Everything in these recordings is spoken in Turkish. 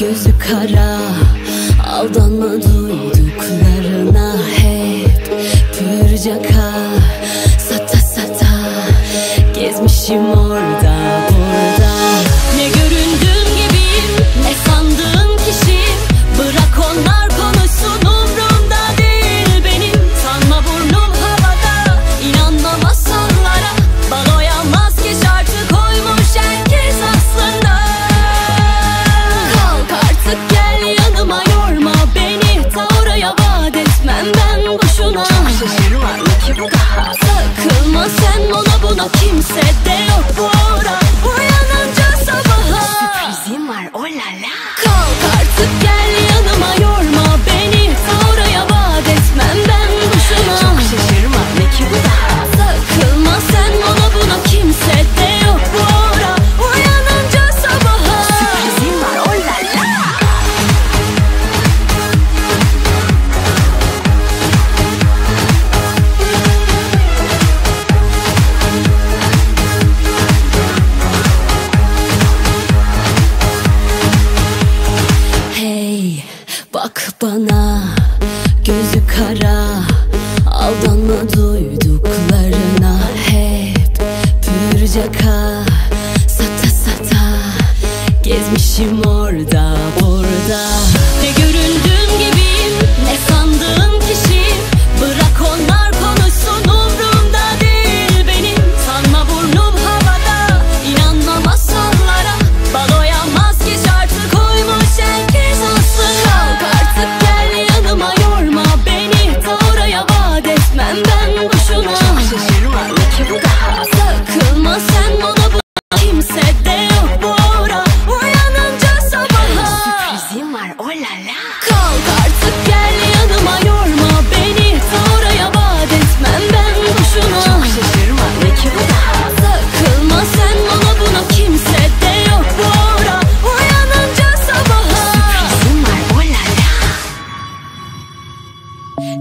gözü kara, aldanma duyduklarına. Hep pürcaka, sata sata gezmişim orada burada. Ne göründüğüm gibiyim, ne sandığın kişiyim. Bırak onlar konuşsun, umrumda değil benim. Sanma burnum havada, inanma masallara. Baloya maske şarkı koymuş herkes aslında. Kalk artık gel yanıma, yorma beni. Ta oraya vaat etmem ben boşuna. Çok şaşırma ki bu daha. Takılma sen ona buna, kimse de yok bu ara. Uyanınca sabaha sürprizim var, oh la la. Kalk artık gel yanıma, yorma beni. Ta oraya vaat etmem ben boşuna. Çok şaşırma ki bu daha. Takılma sen ona buna, kimse de yok bu ara. Uyanınca sabaha sürprizim var, oh la la. Hey, bak bana, gözü kara, aldanma duyduklarına. Hep pürcaka, sata sata gezmişim orada burada. Ne göründüğüm gibiyim, ne sandığım kişiyim. Bırak onlar konuşsun, umrumda değil benim. Sanma burnum havada, inanma masallara. Baloya maske şartı koymuş herkes aslında. Kalk artık gel yanıma, yorma beni. Ta oraya vaat etmem ben boşuna. Çok şaşırma ki bu daha. Takılma sen ona buna, kimse de yok bu ara. Uyanınca sabaha sürprizim var, oh la la. Kalk artık gel yanıma, yorma beni. Ta oraya vaat etmem ben boşuna. Çok şaşırma ki bu daha. Takılma sen ona buna, kimse de yok bu ara. Uyanınca sabaha sürprizim var, oh la la.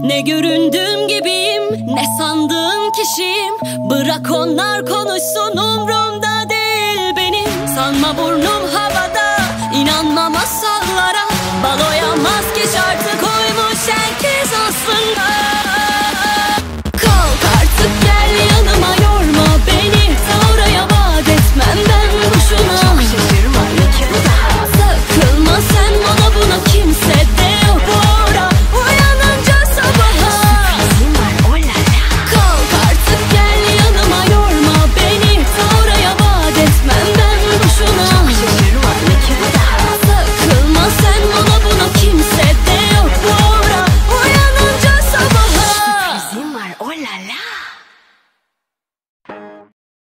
Ne göründüğüm gibiyim, ne sandığım kişiyim. Bırak onlar konuşsun, umrumda değil benim. Sanma burnum havada, inanma masal.